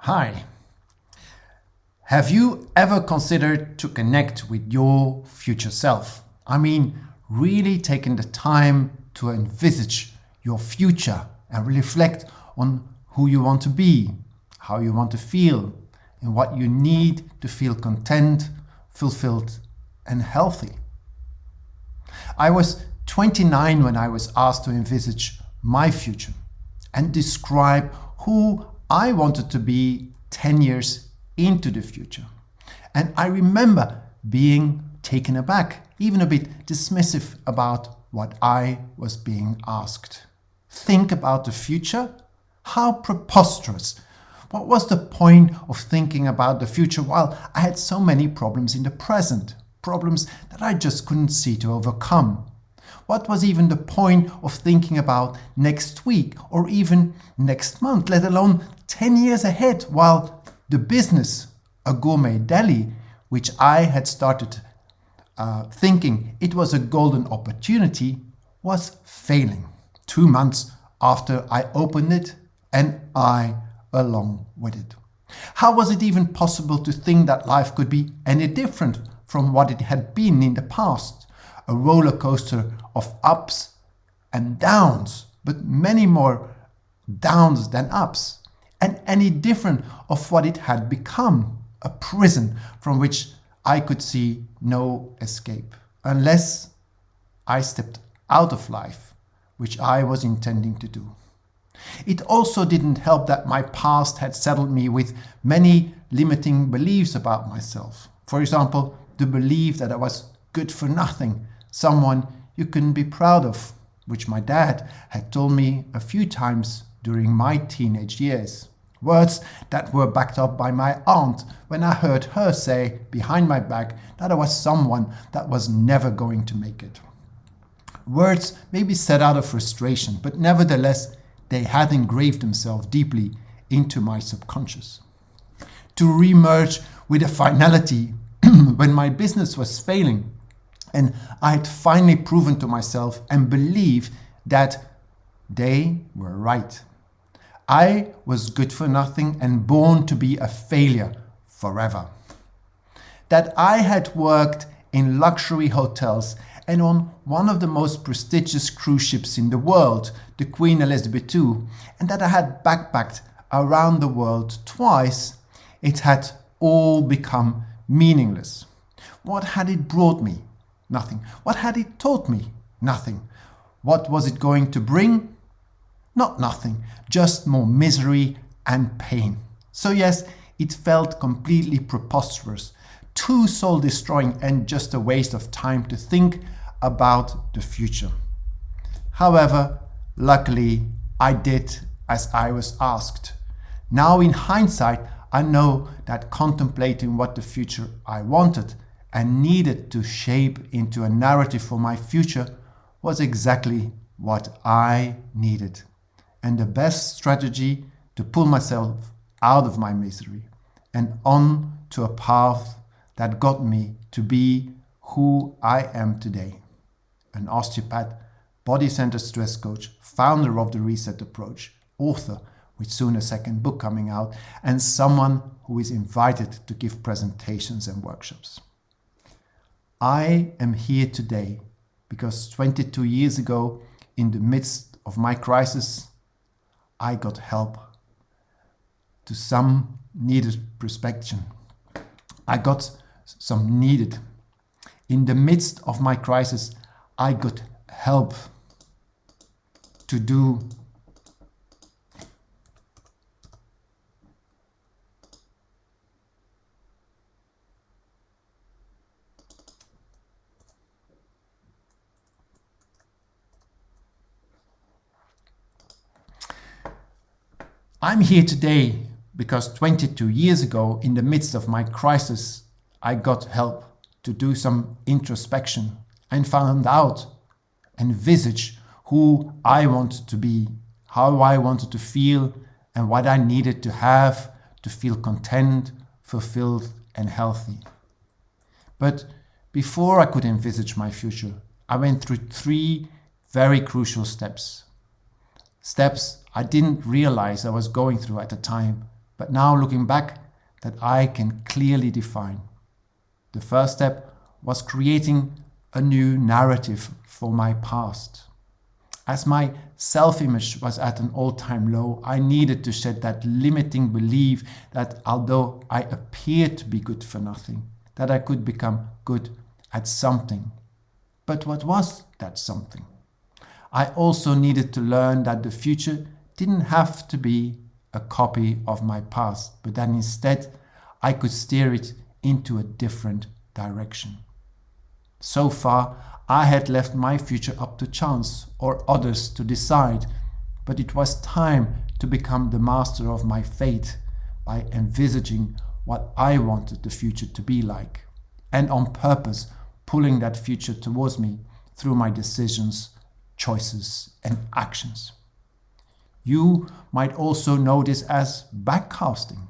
Hi. Have you ever considered to connect with your future self? I mean, really taking the time to envisage your future and reflect on who you want to be, how you want to feel, and what you need to feel content, fulfilled, and healthy. I was 29 when I was asked to envisage my future and describe who I wanted to be 10 years into the future. And I remember being taken aback, even a bit dismissive about what I was being asked. Think about the future? How preposterous! What was the point of thinking about the future while I had so many problems in the present? Problems that I just couldn't see to overcome. What was even the point of thinking about next week or even next month, let alone 10 years ahead, while the business, a gourmet deli, which I had started thinking it was a golden opportunity, was failing 2 months after I opened it, and I along with it. How was it even possible to think that life could be any different from what it had been in the past? A roller coaster of ups and downs, but many more downs than ups, and any different of what it had become, a prison from which I could see no escape, unless I stepped out of life, which I was intending to do. It also didn't help that my past had saddled me with many limiting beliefs about myself. For example, the belief that I was good for nothing, someone you couldn't be proud of, which my dad had told me a few times during my teenage years. Words that were backed up by my aunt when I heard her say behind my back that I was someone that was never going to make it. Words maybe said out of frustration, but nevertheless they had engraved themselves deeply into my subconscious. To re-emerge with a finality when my business was failing, and I had finally proven to myself and believed that they were right. I was good for nothing and born to be a failure forever. That I had worked in luxury hotels and on one of the most prestigious cruise ships in the world, the Queen Elizabeth II, and that I had backpacked around the world twice, it had all become meaningless. What had it brought me? Nothing. What had it taught me? Nothing. What was it going to bring? Not nothing, just more misery and pain. So yes, it felt completely preposterous, too soul-destroying, and just a waste of time to think about the future. However, luckily, I did as I was asked. Now in hindsight, I know that contemplating what the future I wanted and needed to shape into a narrative for my future was exactly what I needed, and the best strategy to pull myself out of my misery and on to a path that got me to be who I am today. An osteopath, body-centered stress coach, founder of the Reset Approach, author with soon a second book coming out, and someone who is invited to give presentations and workshops. I am here today because 22 years ago, in the midst of my crisis, I got help to some needed perspection. I got some needed. In the midst of my crisis, I got help to do I'm here today because 22 years ago, in the midst of my crisis, I got help to do some introspection and found out, envisage who I wanted to be, how I wanted to feel, and what I needed to have to feel content, fulfilled, and healthy. But before I could envisage my future, I went through 3 very crucial steps. Steps I didn't realize I was going through at the time, but now looking back, that I can clearly define. The first step was creating a new narrative for my past. As my self-image was at an all-time low, I needed to shed that limiting belief that although I appeared to be good for nothing, that I could become good at something. But what was that something? I also needed to learn that the future didn't have to be a copy of my past, but that instead I could steer it into a different direction. So far, I had left my future up to chance or others to decide, but it was time to become the master of my fate by envisaging what I wanted the future to be like, and on purpose pulling that future towards me through my decisions, choices, and actions. You might also know this as backcasting,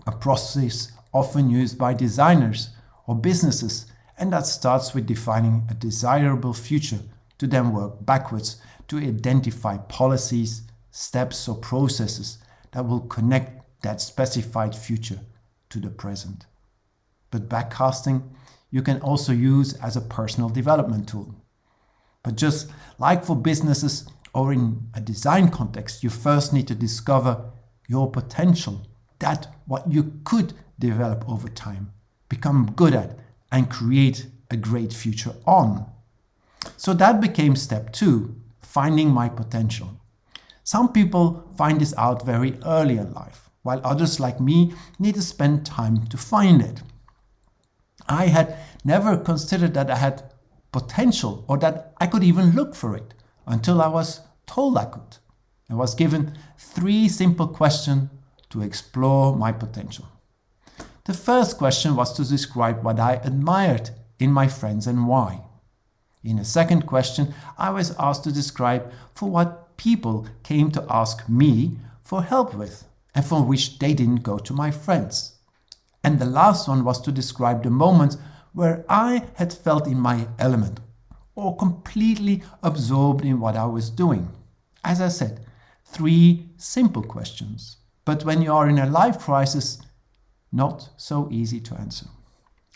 a process often used by designers or businesses, and that starts with defining a desirable future to then work backwards to identify policies, steps, or processes that will connect that specified future to the present. But backcasting you can also use as a personal development tool. But just like for businesses or in a design context, you first need to discover your potential, that what you could develop over time, become good at, and create a great future on. So that became step 2, finding my potential. Some people find this out very early in life, while others like me need to spend time to find it. I had never considered that I had potential or that I could even look for it until I was told I could. I was given 3 simple questions to explore my potential. The first question was to describe what I admired in my friends and why. In a second question, I was asked to describe for what people came to ask me for help with and for which they didn't go to my friends. And the last one was to describe the moments where I had felt in my element or completely absorbed in what I was doing. As I said, 3 simple questions, but when you are in a life crisis, not so easy to answer.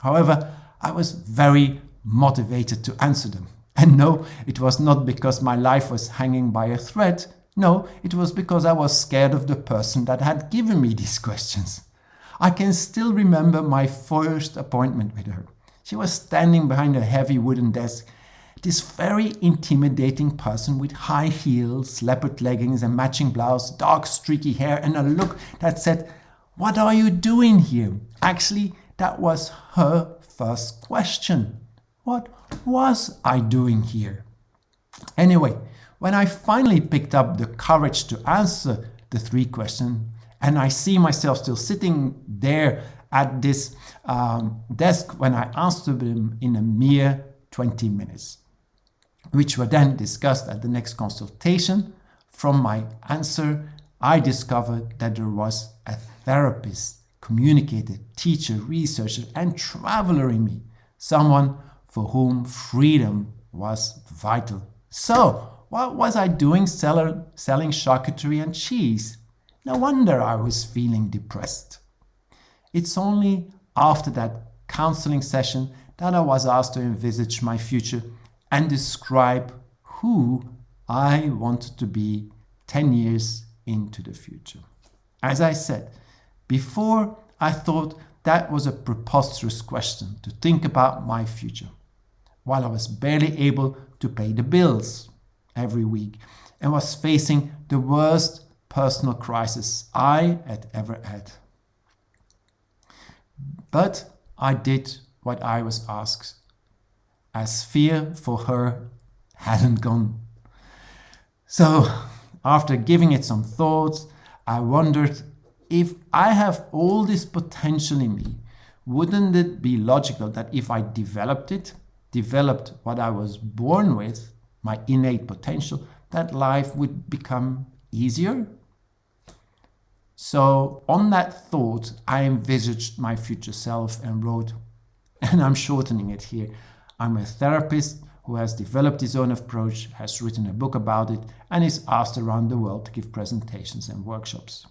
However, I was very motivated to answer them. And no, it was not because my life was hanging by a thread. No, it was because I was scared of the person that had given me these questions. I can still remember my first appointment with her. She was standing behind a heavy wooden desk, this very intimidating person with high heels, leopard leggings and matching blouse, dark streaky hair and a look that said, "What are you doing here?" Actually, that was her first question. What was I doing here? Anyway, when I finally picked up the courage to answer the 3 questions, and I see myself still sitting there at this desk when I answered them in a mere 20 minutes, which were then discussed at the next consultation. From my answer, I discovered that there was a therapist, communicator, teacher, researcher, and traveler in me, someone for whom freedom was vital. So, what was I doing selling charcuterie and cheese? No wonder I was feeling depressed. It's only after that counseling session that I was asked to envisage my future and describe who I wanted to be 10 years into the future. As I said, before I thought that was a preposterous question to think about my future, while I was barely able to pay the bills every week and was facing the worst personal crisis I had ever had. But I did what I was asked, as fear for her hadn't gone. So, after giving it some thoughts, I wondered, if I have all this potential in me, wouldn't it be logical that if I developed what I was born with, my innate potential, that life would become easier? So on that thought, I envisaged my future self and wrote, and I'm shortening it here, I'm a therapist who has developed his own approach, has written a book about it, and is asked around the world to give presentations and workshops.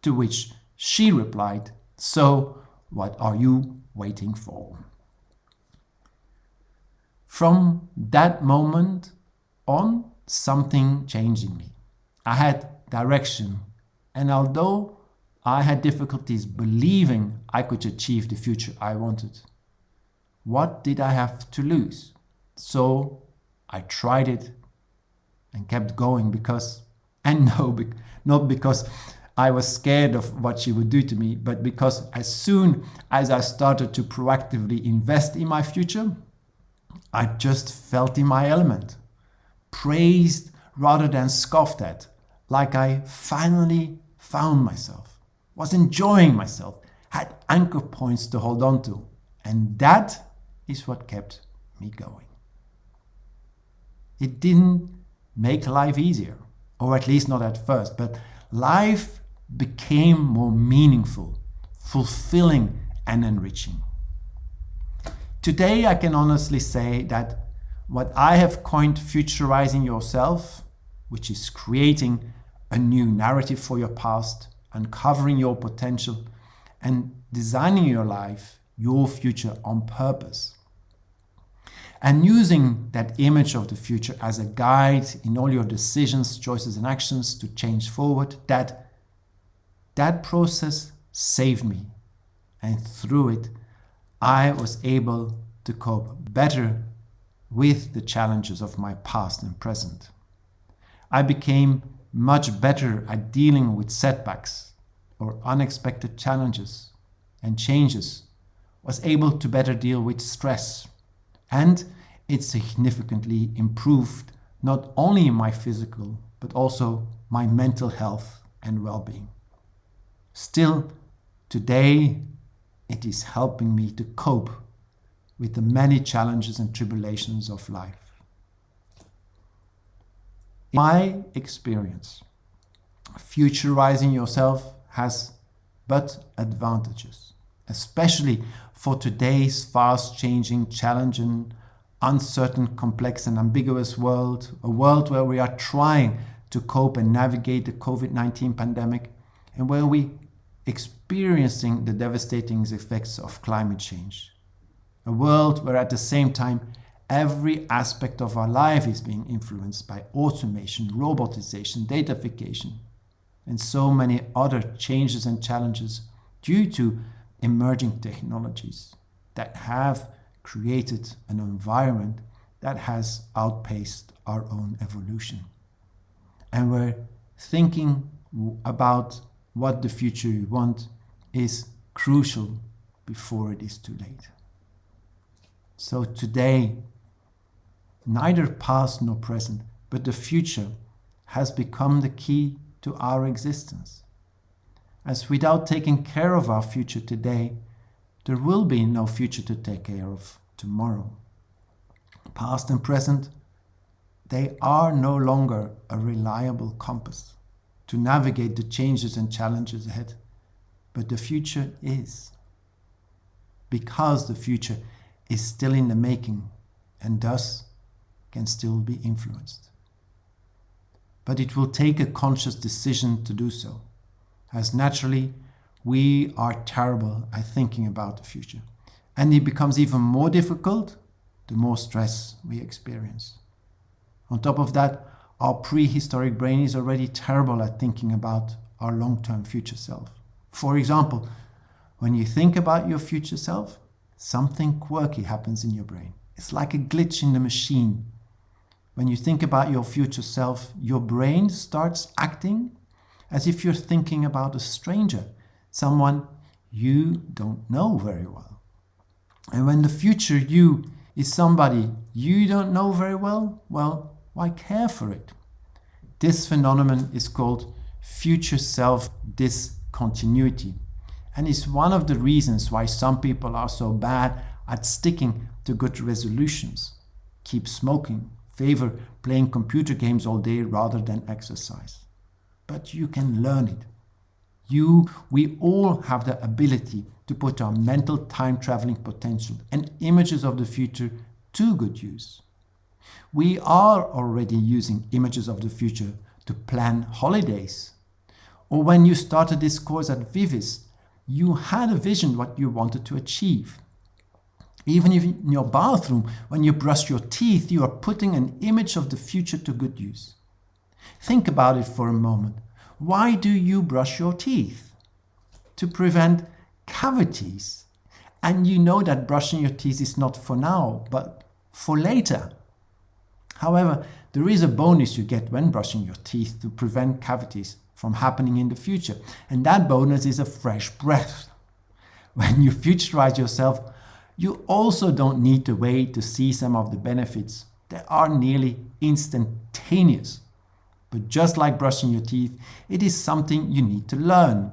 To which She replied, "So, what are you waiting for?" From that moment on, something changed in me. I had direction, and although I had difficulties believing I could achieve the future I wanted, what did I have to lose? So I tried it and kept going not because I was scared of what she would do to me, but because as soon as I started to proactively invest in my future, I just felt in my element, praised rather than scoffed at, like I finally found myself, was enjoying myself, had anchor points to hold on to, and that is what kept me going. It didn't make life easier, or at least not at first, but life became more meaningful, fulfilling, and enriching. Today, I can honestly say that what I have coined futurizing yourself, which is creating a new narrative for your past, uncovering your potential, and designing your life, your future on purpose, and using that image of the future as a guide in all your decisions, choices, and actions to change forward, that process saved me. And through it, I was able to cope better with the challenges of my past and present. I became much better at dealing with setbacks or unexpected challenges and changes, was able to better deal with stress, and it significantly improved not only my physical but also my mental health and well-being. Still, today, it is helping me to cope with the many challenges and tribulations of life. In my experience, futurizing yourself has but advantages, especially for today's fast-changing, challenging, uncertain, complex, and ambiguous world, a world where we are trying to cope and navigate the COVID-19 pandemic, and where we experiencing the devastating effects of climate change. A world where at the same time every aspect of our life is being influenced by automation, robotization, datafication, and so many other changes and challenges due to emerging technologies that have created an environment that has outpaced our own evolution. And we're thinking about what the future you want is crucial before it is too late. So today, neither past nor present, but the future has become the key to our existence. As without taking care of our future today, there will be no future to take care of tomorrow. Past and present, they are no longer a reliable compass to navigate the changes and challenges ahead, but the future is. Because the future is still in the making and thus can still be influenced. But it will take a conscious decision to do so, as naturally we are terrible at thinking about the future, and it becomes even more difficult the more stress we experience. On top of that, our prehistoric brain is already terrible at thinking about our long-term future self. For example, when you think about your future self, something quirky happens in your brain. It's like a glitch in the machine. When you think about your future self, your brain starts acting as if you're thinking about a stranger, someone you don't know very well. And when the future you is somebody you don't know very well, why care for it? This phenomenon is called future self discontinuity, and is one of the reasons why some people are so bad at sticking to good resolutions, keep smoking, favor playing computer games all day rather than exercise. But you can learn it. We all have the ability to put our mental time-traveling potential and images of the future to good use. We are already using images of the future to plan holidays, Or when you started this course at VIVES, you had a vision what you wanted to achieve. Even if in your bathroom, when you brush your teeth, you are putting an image of the future to good use. Think about it for a moment. Why do you brush your teeth? To prevent cavities. And you know that brushing your teeth is not for now, but for later. However, there is a bonus you get when brushing your teeth to prevent cavities from happening in the future. And that bonus is a fresh breath. When you futurize yourself, you also don't need to wait to see some of the benefits. They are nearly instantaneous. But just like brushing your teeth, it is something you need to learn,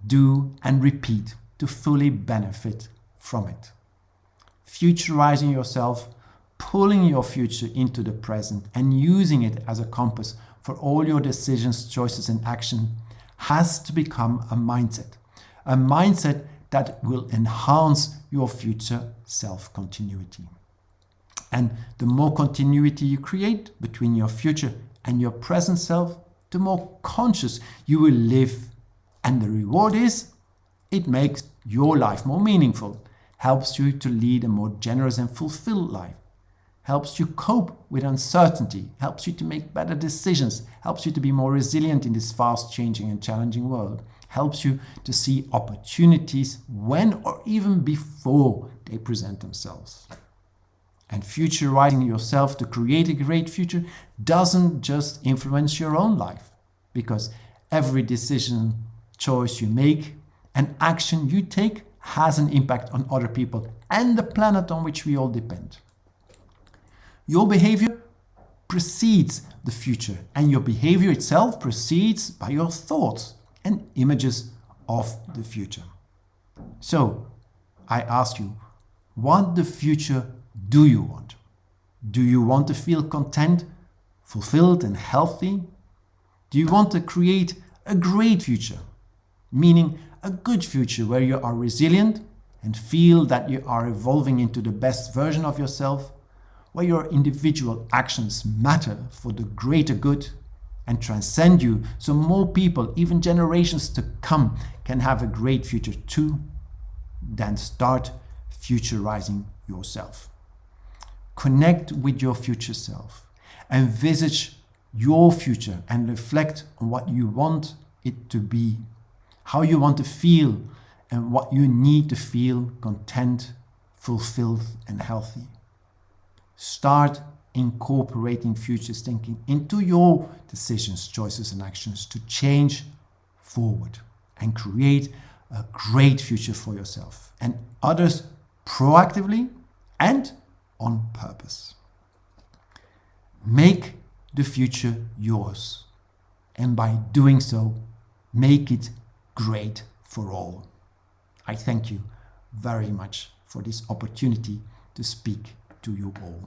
do, and repeat to fully benefit from it. Futurizing yourself, pulling your future into the present and using it as a compass for all your decisions, choices, and action has to become a mindset that will enhance your future self-continuity. And the more continuity you create between your future and your present self, the more conscious you will live. And the reward is, it makes your life more meaningful, helps you to lead a more generous and fulfilled life, helps you cope with uncertainty, helps you to make better decisions, helps you to be more resilient in this fast changing and challenging world, helps you to see opportunities when or even before they present themselves. And futurizing yourself to create a great future doesn't just influence your own life, because every decision, choice you make, and action you take has an impact on other people and the planet on which we all depend. Your behavior precedes the future, and your behavior itself proceeds by your thoughts and images of the future. So, I ask you, what the future do you want? Do you want to feel content, fulfilled, and healthy? Do you want to create a great future, meaning a good future where you are resilient and feel that you are evolving into the best version of yourself, where your individual actions matter for the greater good and transcend you so more people, even generations to come, can have a great future too? Then start futurizing yourself. Connect with your future self. Envisage your future and reflect on what you want it to be, how you want to feel, and what you need to feel content, fulfilled, and healthy. Start incorporating future thinking into your decisions, choices, and actions to change forward and create a great future for yourself and others proactively and on purpose. Make the future yours, and by doing so, make it great for all. I thank you very much for this opportunity to speak to you all.